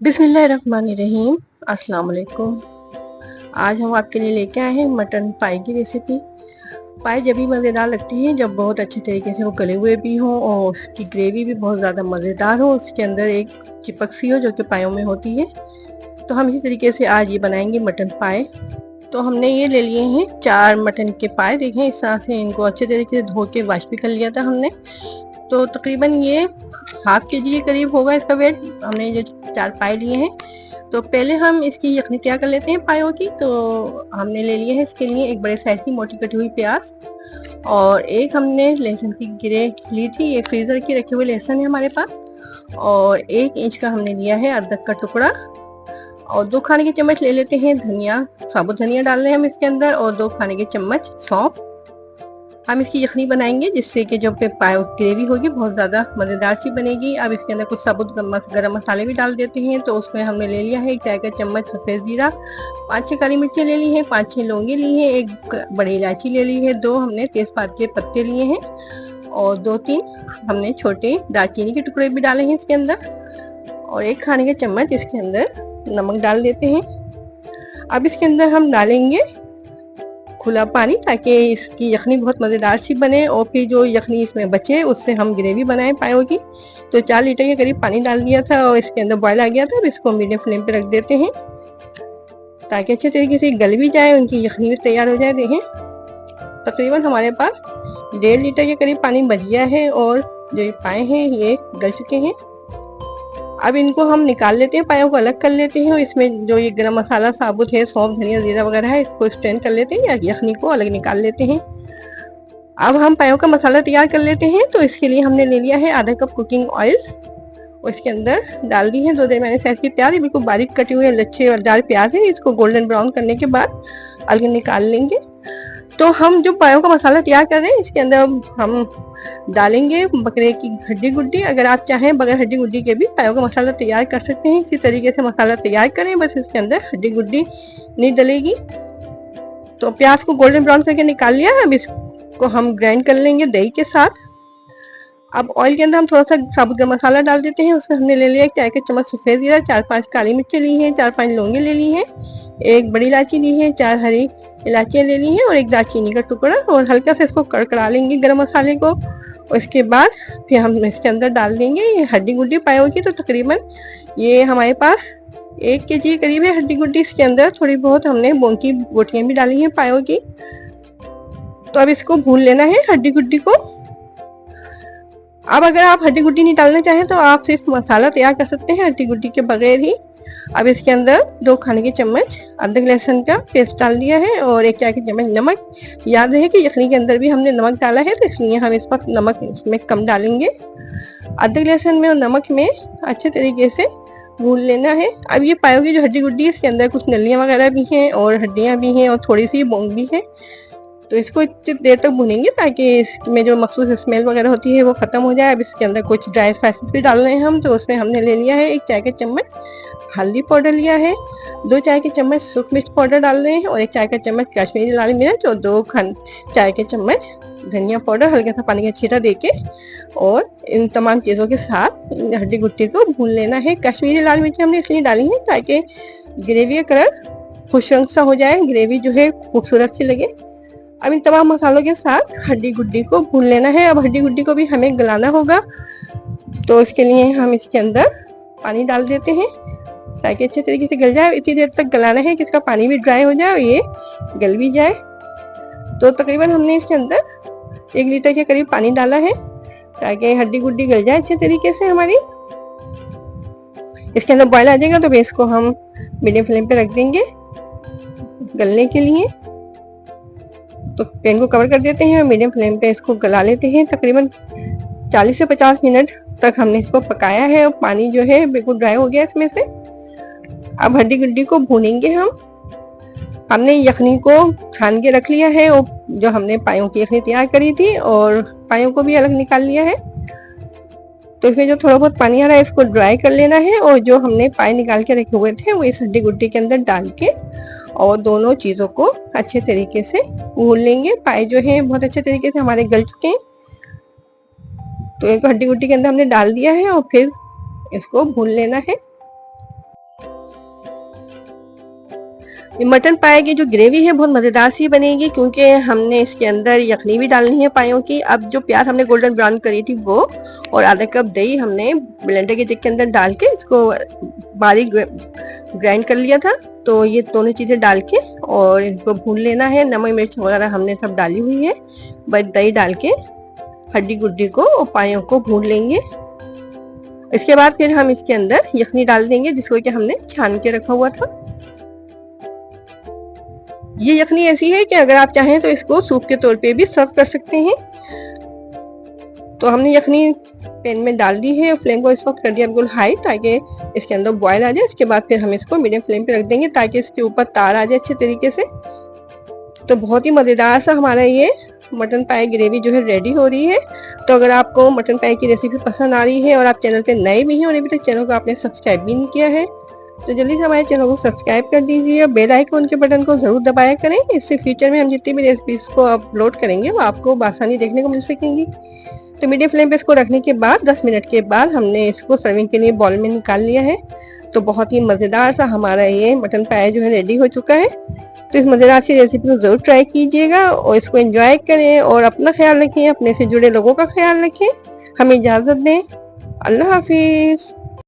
बिस्मिल्लाहिर्रहमानिर्रहीम। अस्सलाम वालेकुम। आज हम आपके लिए लेके आए हैं मटन पाई की रेसिपी। पाई जब भी मज़ेदार लगती हैं जब बहुत अच्छे तरीके से वो गले हुए भी हों और उसकी ग्रेवी भी बहुत ज़्यादा मज़ेदार हो, उसके अंदर एक चिपक सी हो जो कि पायों में होती है। तो हम इसी तरीके से आज ये बनाएंगे मटन पाए। तो हमने ये ले लिए हैं 4 मटन के पाए। देखें इस तरह से इनको अच्छे तरीके से धो के वॉश भी कर लिया था हमने। तो तकरीबन ये हाफ के जी के करीब होगा इसका वेट। हमने जो 4 पाए लिए हैं। तो पहले हम इसकी यखनी तैयार कर लेते हैं पायों की। तो हमने ले लिए है इसके लिए एक बड़े साइज की मोटी कटी हुई प्याज और एक हमने लहसुन की गिरे ली थी। ये फ्रीजर की रखे हुए लहसुन है हमारे पास। और 1 इंच का हमने लिया है अदरक का टुकड़ा और 2 खाने के चम्मच ले लेते हैं धनिया। साबुत धनिया डाल रहे हैं हम इसके अंदर और 2 खाने के चम्मच सौंफ। हम इसकी यखनी बनाएंगे जिससे कि जो पायो ग्रेवी होगी बहुत ज़्यादा मज़ेदार सी बनेगी। अब इसके अंदर कुछ साबुत गरम मसाले भी डाल देते हैं। तो उसमें हमने ले लिया है 1 चाय का चम्मच सफ़ेद ज़ीरा, 5-6 काली मिर्चें ले ली हैं, 5-6 लौंगे ली हैं, 1 बड़ी इलायची ले ली है, 2 हमने तेज़पात के पत्ते लिए हैं और 2-3 हमने छोटे दालचीनी के टुकड़े भी डाले हैं इसके अंदर और 1 खाने के चम्मच इसके अंदर नमक डाल देते हैं। अब इसके अंदर हम डालेंगे खुला पानी ताकि इसकी यखनी बहुत मज़ेदार सी बने और फिर जो यखनी इसमें बचे उससे हम ग्रेवी बनाएं पायों की। तो 4 लीटर के करीब पानी डाल दिया था और इसके अंदर बॉयल आ गया था। अब इसको मीडियम फ्लेम पे रख देते हैं ताकि अच्छे तरीके से गल भी जाए, उनकी यखनी भी तैयार हो जाए। देखें तकरीबन हमारे पास 1.5 लीटर के करीब पानी बच गया है और जो ये पाए हैं ये गल चुके हैं। अब इनको हम निकाल लेते हैं, पायों को अलग कर लेते हैं और इसमें जो ये गरम मसाला साबुत है, सौंफ धनिया जीरा वगैरह है, इसको स्ट्रेन कर लेते हैं या यखनी को अलग निकाल लेते हैं। अब हम पायों का मसाला तैयार कर लेते हैं। तो इसके लिए हमने ले लिया है आधा कप कुकिंग ऑयल और इसके अंदर डाल दी है 2 दरमियाने साइज की प्याज। बिल्कुल बारीक कटे हुए लच्छे और दार प्याज है। इसको गोल्डन ब्राउन करने के बाद अलग निकाल लेंगे। तो हम जो पायों का मसाला तैयार कर रहे हैं इसके अंदर हम डालेंगे बकरे की हड्डी गुड्डी। अगर आप चाहें बगैर हड्डी गुड्डी के भी पायों का मसाला तैयार कर सकते हैं। इसी तरीके से मसाला तैयार करें, बस इसके अंदर हड्डी गुड्डी नहीं डलेगी। तो प्याज को गोल्डन ब्राउन करके निकाल लिया। अब इसको हम ग्राइंड कर लेंगे दही के साथ। अब ऑयल के अंदर हम थोड़ा सा साबुत गरम मसाला डाल देते हैं। उसमें हमने ले लिया 1 चाय का चम्मच सफ़ेद जीरा, 4-5 काली मिर्चें ली हैं, 4-5 लौंगे ले ली हैं, 1 बड़ी इलायची ली है, 4 हरी इलायचियाँ ले ली हैं और 1 दालचीनी का टुकड़ा और हल्का से इसको कड़कड़ा लेंगे गरम मसाले को। और इसके बाद फिर हम इसके अंदर डाल देंगे ये हड्डी गुड्डी पायों की। तो तकरीबन ये हमारे पास 1 केजी करीब है हड्डी गुड्डी। इसके अंदर थोड़ी बहुत हमने बोन की बोटियाँ भी डाली हैं पायों की। तो अब इसको भून लेना है हड्डी गुड्डी को। अब अगर आप हड्डी गुड्डी नहीं डालना चाहें तो आप सिर्फ मसाला तैयार कर सकते हैं हड्डी गुड्डी के बगैर ही। अब इसके अंदर 2 खाने के चम्मच अदरक लहसुन का पेस्ट डाल दिया है और 1 चाय के चम्मच नमक। याद रहे कि यखनी के अंदर भी हमने नमक डाला है तो इसलिए हम इस वक्त नमक इसमें कम डालेंगे। अदरक लहसुन में और नमक में अच्छे तरीके से भून लेना है। अब ये पायों की जो हड्डी गुड्डी है इसके अंदर कुछ नलियाँ वगैरह भी हैं और हड्डियाँ भी हैं और थोड़ी सी बोन भी है। तो इसको इतनी देर तक भुनेंगे ताकि इसमें जो मखसूस स्मेल वगैरह होती है वो ख़त्म हो जाए। अब इसके अंदर कुछ ड्राई स्पाइसेस भी डाल रहे हैं हम। तो उसमें हमने ले लिया है 1 चाय के चम्मच हल्दी पाउडर लिया है, 2 चाय के चम्मच सूख मिर्च पाउडर डाल रहे हैं और 1 चाय का चम्मच कश्मीरी लाल मिर्च और 2 चाय के चम्मच धनिया पाउडर हल्का सा पानी का छींटा देके और इन तमाम चीज़ों के साथ हड्डी गुट्टी को भून लेना है। कश्मीरी लाल मिर्च हमने इसलिए डाली है ताकि ग्रेवी का कलर खुश रंग सा हो जाए, ग्रेवी जो है खूबसूरत सी लगे। अब इन तमाम मसालों के साथ हड्डी गुड्डी को भून लेना है। अब हड्डी गुड्डी को भी हमें गलाना होगा तो इसके लिए हम इसके अंदर पानी डाल देते हैं ताकि अच्छे तरीके से गल जाए। इतनी देर तक गलाना है कि इसका पानी भी ड्राई हो जाए और ये गल भी जाए। तो तकरीबन हमने इसके अंदर 1 लीटर के करीब पानी डाला है ताकि हड्डी गुड्डी गल जाए अच्छे तरीके से हमारी। इसके अंदर बॉयल आ जाएगा तो फिर इसको हम मीडियम फ्लेम पे रख देंगे गलने के लिए। तो पैन को कवर कर देते हैं और मीडियम फ्लेम पे इसको गला लेते हैं। तकरीबन 40 से 50 मिनट तक हमने इसको पकाया है और पानी जो है बिल्कुल ड्राई हो गया इसमें से। अब हड्डी गुड्डी को भूनेंगे हम। हमने यखनी को छान के रख लिया है और जो हमने पायों की यखनी तैयार करी थी और पायों को भी अलग निकाल लिया है। तो इसमें जो थोड़ा बहुत पानी आ रहा है इसको ड्राई कर लेना है और जो हमने पाए निकाल के रखे हुए थे वो इस हड्डी गुड्डी के अंदर डाल के और दोनों चीज़ों को अच्छे तरीके से भून लेंगे। पाए जो है बहुत अच्छे तरीके से हमारे गल चुके हैं। तो एक हड्डी गुड्डी के अंदर हमने डाल दिया है और फिर इसको भून लेना है। ये मटन पाए की जो ग्रेवी है बहुत मज़ेदार सी बनेगी, क्योंकि हमने इसके अंदर यखनी भी डालनी है पायों की। अब जो प्याज हमने गोल्डन ब्राउन करी थी वो, और आधा कप दही हमने ब्लेंडर के जग के अंदर डाल के इसको बारीक ग्राइंड कर लिया था। तो ये दोनों चीज़ें डाल के और इनको भून लेना है। नमक मिर्च वगैरह हमने सब डाली हुई है, बस दही डाल के हड्डी गुड्डी को और पायों को भून लेंगे। इसके बाद फिर हम इसके अंदर यखनी डाल देंगे, जिसको कि हमने छान के रखा हुआ था। ये यखनी ऐसी है कि अगर आप चाहें तो इसको सूप के तौर पे भी सर्व कर सकते हैं। तो हमने यखनी पैन में डाल दी है, फ्लेम को इस वक्त कर दिया बिल्कुल हाई, ताकि इसके अंदर बॉयल आ जाए। इसके बाद फिर हम इसको मीडियम फ्लेम पे रख देंगे ताकि इसके ऊपर तार आ जाए अच्छे तरीके से। तो बहुत ही मज़ेदार सा हमारा ये मटन पाई ग्रेवी जो है रेडी हो रही है। तो अगर आपको मटन पाई की रेसिपी पसंद आ रही है और आप चैनल पे नए भी हैं और अभी तक चैनल को आपने सब्सक्राइब भी नहीं किया है, तो जल्दी से हमारे चैनल को सब्सक्राइब कर दीजिए और बेल आइकन के बटन को ज़रूर दबाया करें। इससे फ्यूचर में हम जितनी भी रेसिपीज़ को अपलोड करेंगे वो आपको आसानी देखने को मिल सकेंगी। तो मीडियम फ्लेम पे इसको रखने के बाद 10 मिनट के बाद हमने इसको सर्विंग के लिए बॉल में निकाल लिया है। तो बहुत ही मज़ेदार सा हमारा ये मटन पाई जो है रेडी हो चुका है। तो इस मज़ेदार सी रेसिपी को ज़रूर ट्राई कीजिएगा और इसको एंजॉय करें और अपना ख्याल रखें, अपने से जुड़े लोगों का ख्याल रखें। हमें इजाज़त दें। अल्लाह हाफिज़।